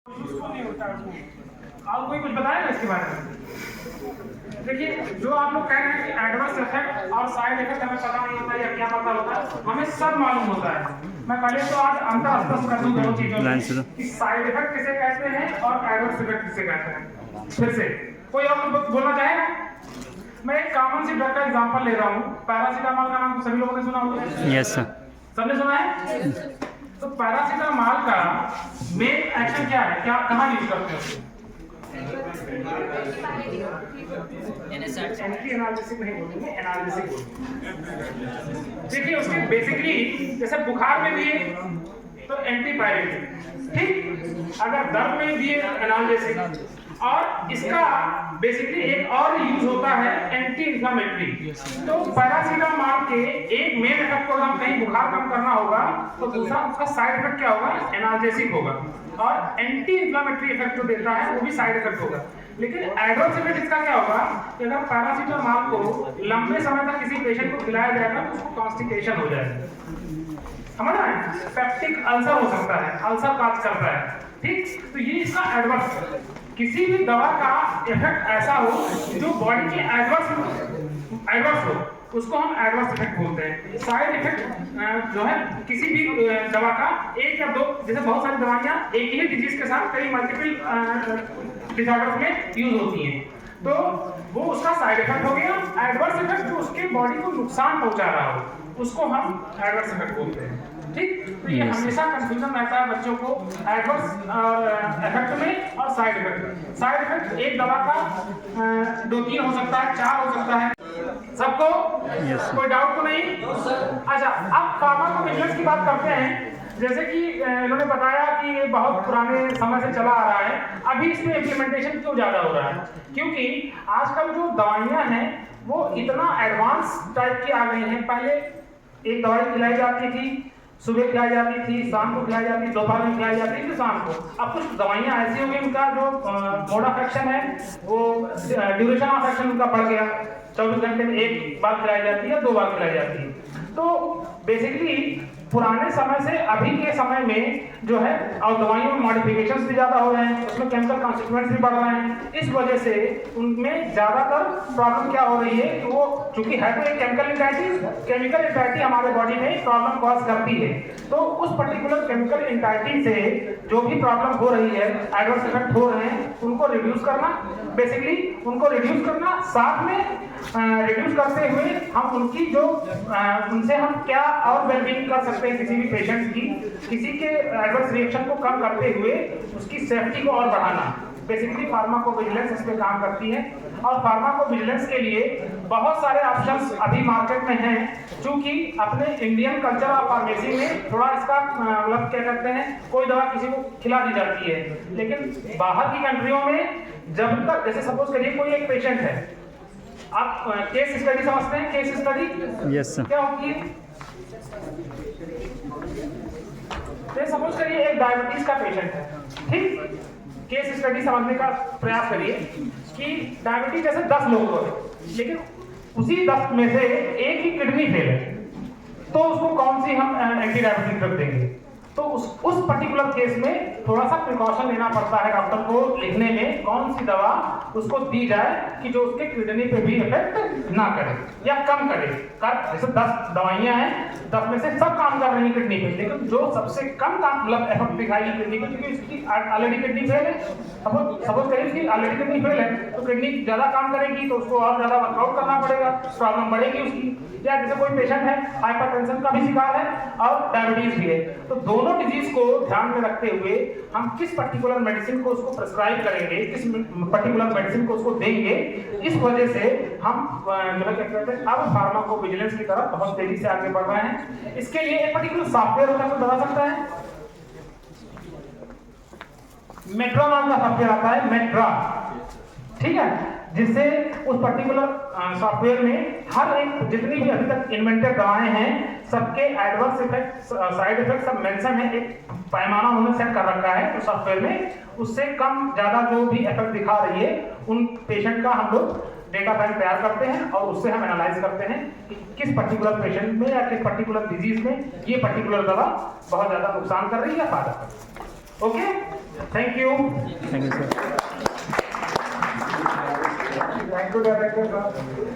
नहीं होता है वो। आप कोई कुछ बताएगा इसके बारे में? देखिए, जो आप लोग कह रहे हैं कि एडवर्स इफेक्ट और साइड इफेक्ट हमें पता नहीं होता या क्या पता होता है, हमें सब मालूम होता है। मैं पहले तो आज अंतर स्पष्ट कर दूं दोनों चीजों में कि साइड इफेक्ट किसे कहते हैं और एडवर्स इफेक्ट किसे कहते हैं। फिर से कोई और कुछ बोलना चाहेगा? मैं एक कॉमन सी ड्रग का एग्जांपल ले रहा हूँ। पैरासीटामोल का नाम सभी लोगों ने सुना होगा। Yes sir. सबने सुना है? तो पैरासीटामोल का मेन एक्शन क्या है, क्या कहाँ यूज करते हो? एंटी एनाल्जेसिक नहीं बोलेंगे, एनाल्जेसिक बोलेंगे। देखिए, उसके बेसिकली जैसे बुखार में दिए तो एंटीपायरेटिक, ठीक। अगर दर्द में दिए एनाल्जेसिक, और इसका बेसिकली एक और यूज होता है एंटी इंफ्लेमेटरी। तो पैरासीटामोल के एक मेन इफेक्ट को हम कहीं बुखार कम करना होगा तो दूसरा उसका साइड इफेक्ट क्या होगा? एनाल्जेसिक होगा। और एंटी इंफ्लेमेटरी इफेक्ट जो देता है वो भी साइड इफेक्ट होगा। लेकिन एडवर्स इफेक्ट इसका क्या होगा कि अगर पैरासीटामोल को लंबे समय तक किसी पेशेंट को खिलाया जाएगा तो उसको कॉन्स्टिपेशन हो जाएगा, समझ रहे हैं? पेप्टिक अल्सर हो सकता है, अल्सर काज करता है, ठीक। तो ये इसका एडवर्स। किसी भी दवा का इफेक्ट ऐसा हो जो बॉडी के एडवर्स हो, उसको हम एडवर्स इफेक्ट बोलते हैं। साइड इफेक्ट जो है किसी भी दवा का एक या दो, जैसे बहुत सारी दवाइयां एक ही डिजीज के साथ कई मल्टीपल डिसऑर्डर्स में यूज होती हैं, तो वो उसका साइड इफेक्ट हो गया। एडवर्स इफेक्ट जो उसके बॉडी को नुकसान पहुंचा रहा हो उसको हम एडवर्स इफेक्ट बोलते हैं, ठीक। तो ये हमेशा कंफ्यूजन रहता है बच्चों को एडवर्स इफेक्ट में और साइड इफेक्ट में। साइड इफेक्ट एक दवा का 2-3 हो सकता है, 4 हो सकता है। सबको कोई डाउट तो नहीं? अच्छा, अब फार्माकोविजिलेंस की बात करते हैं। जैसे कि इन्होंने बताया कि ये बहुत पुराने समय से चला आ रहा है, अभी इसमें इम्प्लीमेंटेशन क्यों ज्यादा हो रहा है? क्योंकि आजकल जो दवाइयां हैं वो इतना एडवांस टाइप की आ गई हैं। पहले एक दवाई खिलाई जाती थी, सुबह खिलाई जाती थी, शाम को खिलाई जाती थी, दोपहर में खिलाई जाती थी, शाम को। अब कुछ दवाइयां ऐसी हो गई उनका जो मोड ऑफ एक्शन है वो ड्यूरेशन ऑफ एक्शन उनका बढ़ गया। 24 घंटे में एक बार खिलाई जाती है, 2 बार खिलाई जाती है। तो बेसिकली पुराने समय से अभी के समय में जो है और दवाइयों में मॉडिफिकेशंस भी ज्यादा हो रहे हैं, उसमें केमिकल कॉन्सिक्वेंस भी बढ़ रहे हैं। इस वजह से उनमें ज्यादातर प्रॉब्लम क्या हो रही है कि वो चूंकि है तो एक केमिकल इंटाइटी हमारे बॉडी में प्रॉब्लम कॉज करती है। तो उस पर्टिकुलर केमिकल इंटाइटी से जो भी प्रॉब्लम हो रही है, एडवर्स इफेक्ट हो रहे हैं, उनको रिड्यूस करना, बेसिकली उनको रिड्यूस करना, साथ में रिड्यूस करते हुए हम उनकी जो उनसे हम क्या और वेलबींग कर सकते हैं किसी भी पेशेंट की, किसी के एडवर्स रिएक्शन को कम करते हुए उसकी सेफ्टी को और बढ़ाना। बेसिकली फार्माकोविजिलेंस इस पे काम करती है। और फार्माकोविजिलेंस के लिए बहुत सारे ऑप्शंस अभी मार्केट में हैं। चूंकि अपने इंडियन कल्चर ऑफ फार्मेसी में थोड़ा इसका मतलब क्या कहते हैं, कोई दवा किसी को खिला दी जाती है, लेकिन बाहर की कंट्रियों में जब तक, जैसे सपोज करिए कोई एक पेशेंट है, आप केस स्टडी समझते हैं? Case study yes sir. क्या होती है? सपोज करिए एक डायबिटीज का पेशेंट है, ठीक। केस स्टडी समझने का प्रयास करिए कि डायबिटीज जैसे 10 लोग हैं, लेकिन उसी 10 में से एक ही किडनी फेल है, तो उसको कौन सी हम एंटी डायबिटिक ड्रग देंगे? तो उस पर्टिकुलर केस में थोड़ा सा प्रिकॉशन लेना पड़ता है डॉक्टर को लिखने में, कौन सी दवा उसको दी जाए कि जो उसके किडनी पे भी इफेक्ट ना करे या कम करे। जैसे 10 दवाइयां हैं, 10 में से सब काम कर रही है किडनी पे, लेकिन जो सबसे कम काम मतलब इफेक्ट दिखाएगी किडनी पे, क्योंकि उसकी ऑलरेडी किडनी फेल है। सपोज करिए उसकी ऑलरेडी किडनी फेल है, तो किडनी ज्यादा काम करेगी तो उसको और ज्यादा वर्कआउट करना पड़ेगा, प्रॉब्लम बढ़ेगी उसकी। या जैसे कोई पेशेंट है हाइपरटेंशन का भी शिकार है और डायबिटीज भी है, तो दोनों डिजीज को ध्यान में रखते हुए हम किस पर्टिकुलर मेडिसिन को उसको प्रेस्क्राइब करेंगे, किस पर्टिकुलर मेडिसिन को उसको देंगे, इस वजह से हम जो है क्या कहते हैं अब फार्माकोविजिलेंस की तरफ बहुत तेजी से आगे बढ़ रहे हैं। इसके लिए एक पर्टिकुलर सॉफ्टवेयर होता है, कोई बता सकता है? मेट्रा नाम का सॉफ्टवेयर आता है, मेट्रा, ठीक है, जिससे उस पर्टिकुलर सॉफ्टवेयर में हर एक जितनी भी अभी तक इन्वेंटेड दवाएं हैं सबके एडवर्स इफेक्ट, साइड इफेक्ट सब मेंशन है, एक पैमाना उन्होंने सेट कर रखा है उस सॉफ्टवेयर में। उससे कम ज्यादा जो भी इफेक्ट दिखा रही है उन पेशेंट का हम लोग डेटा बैंक तैयार करते हैं और उससे हम एनालाइज करते हैं कि किस पर्टिकुलर पेशेंट में या किस पर्टिकुलर डिजीज में ये पर्टिकुलर दवा बहुत ज्यादा नुकसान कर रही है या फायदा कर रही है। Okay. Thank you thank you sir. Director साहब।